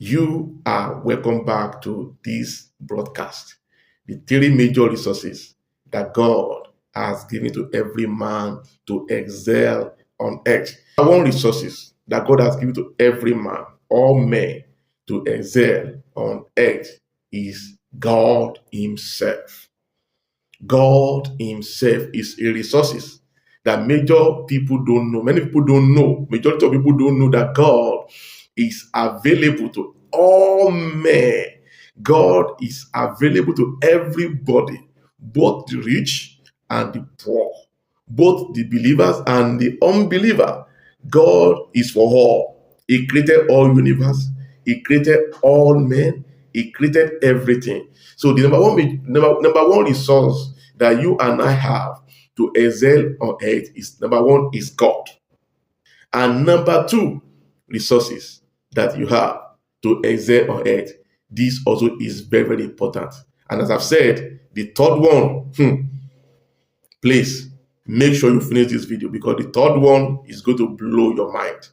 You are welcome back to this broadcast. The three major resources that God has given to every man to excel on earth. One resources that God has given to every man, all men, to excel on earth is God Himself. God Himself is a resources that major people don't know. Many people don't know. Majority of people don't know that God is available to all men. God is available to everybody, both the rich and the poor, both the believers and the unbeliever. God is for all. He created all universe. He created all men. He created everything. So the number one resource that you and I have to excel on earth is number one is God. And number two resources that you have to excel on earth, this also is very, very important. And as I've said, the third one, please make sure you finish this video because the third one is going to blow your mind.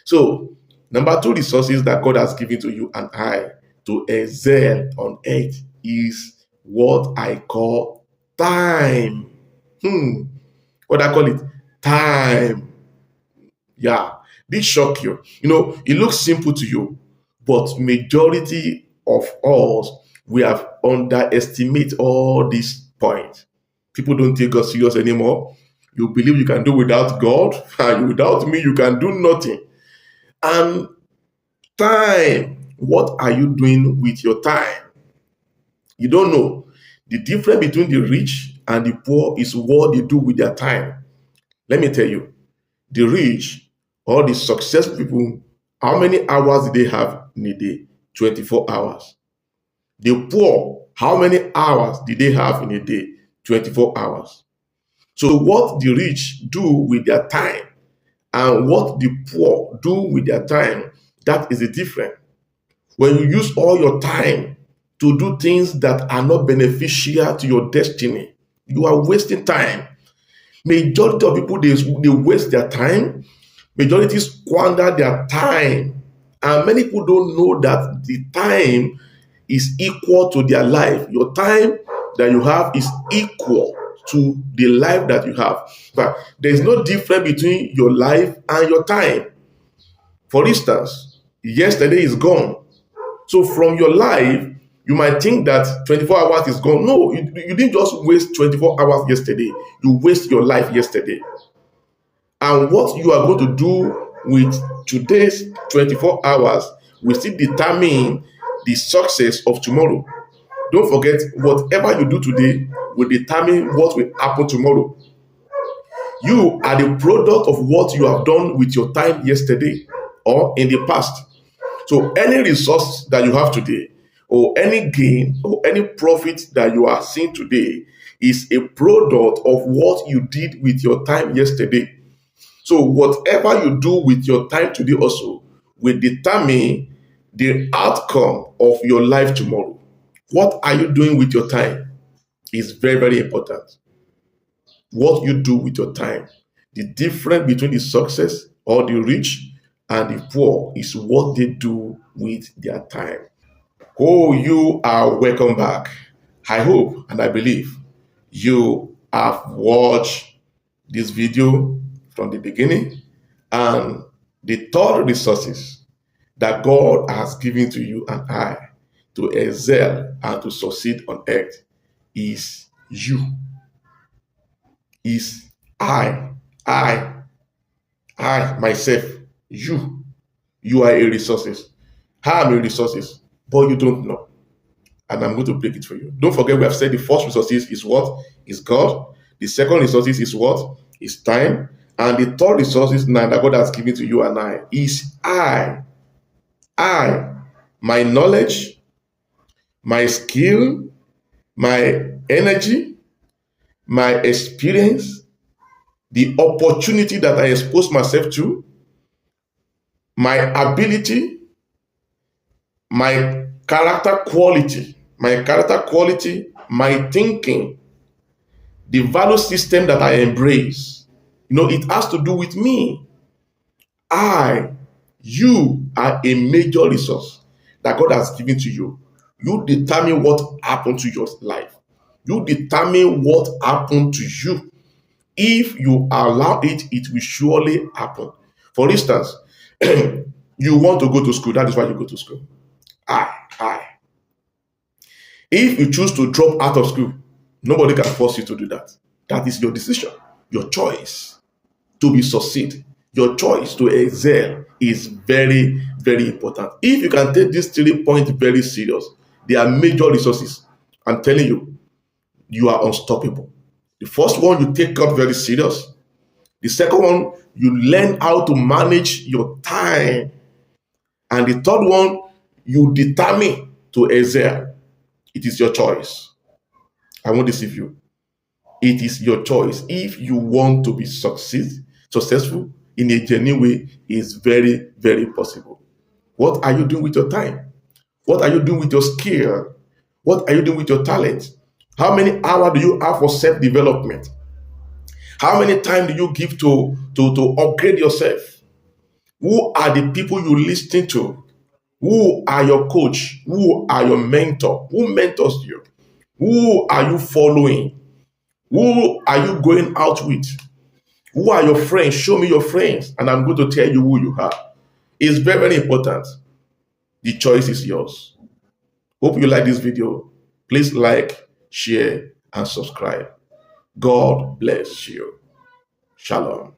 So, number two resources that God has given to you and I to excel on earth is what I call time. What I call it? Time. Yeah, this shock you. It looks simple to you, but majority of us, we have underestimate all these points. People don't take God serious anymore. You believe you can do without God, and without me, you can do nothing. And time, what are you doing with your time? You don't know. The difference between the rich and the poor is what they do with their time. Let me tell you, the rich or the successful people, how many hours do they have in a day? 24 hours. The poor, how many hours did they have in a day? 24 hours. So what the rich do with their time and what the poor do with their time, that is the difference. When you use all your time to do things that are not beneficial to your destiny, you are wasting time. Majority of people, they waste their time. Majority squander their time. And many people don't know that the time is equal to their life. Your time that you have is equal to the life that you have. But there is no difference between your life and your time. For instance, yesterday is gone. So from your life, you might think that 24 hours is gone. No, you didn't just waste 24 hours yesterday. You waste your life yesterday. And what you are going to do with today's 24 hours will still determine the success of tomorrow. Don't forget, whatever you do today will determine what will happen tomorrow. You are the product of what you have done with your time yesterday or in the past. So any resource that you have today, or any gain, or any profit that you are seeing today is a product of what you did with your time yesterday. So whatever you do with your time today also will determine the outcome of your life tomorrow. What are you doing with your time is very, very important. What you do with your time. The difference between the success or the rich and the poor is what they do with their time. Oh, you are welcome back. I hope and I believe you have watched this video from the beginning, and the third resources that God has given to you and I to excel and to succeed on earth is you. Is I, myself, you. You are a resources. I am a resources, but you don't know. And I'm going to break it for you. Don't forget, we have said the first resources is what? Is God. The second resources is what? Is time. And the third resources now that God has given to you and I is I. My knowledge, my skill, my energy, my experience, the opportunity that I expose myself to, my ability, my character quality, my thinking, the value system that I embrace. It has to do with me. You are a major resource that God has given to you, you determine what happened to your life. You determine what happened to you. If you allow it, it will surely happen. For instance, you want to go to school. That is why you go to school. I. If you choose to drop out of school, nobody can force you to do that. That is your decision, your choice to be succeed. Your choice to excel is very, very important. If you can take these 3 points very serious, they are major resources. I'm telling you, you are unstoppable. The first one, you take God very serious. The second one, you learn how to manage your time. And the third one, you determine to excel. It is your choice. I won't deceive you. It is your choice. If you want to be successful in a genuine way, is very, very possible. What are you doing with your time? What are you doing with your skill? What are you doing with your talent? How many hours do you have for self-development? How many time do you give to upgrade yourself? Who are the people you listen to? Who are your coach? Who are your mentor? Who mentors you? Who are you following? Who are you going out with? Who are your friends? Show me your friends, and I'm going to tell you who you are. It's very, very important. The choice is yours. Hope you like this video. Please like, share, and subscribe. God bless you. Shalom.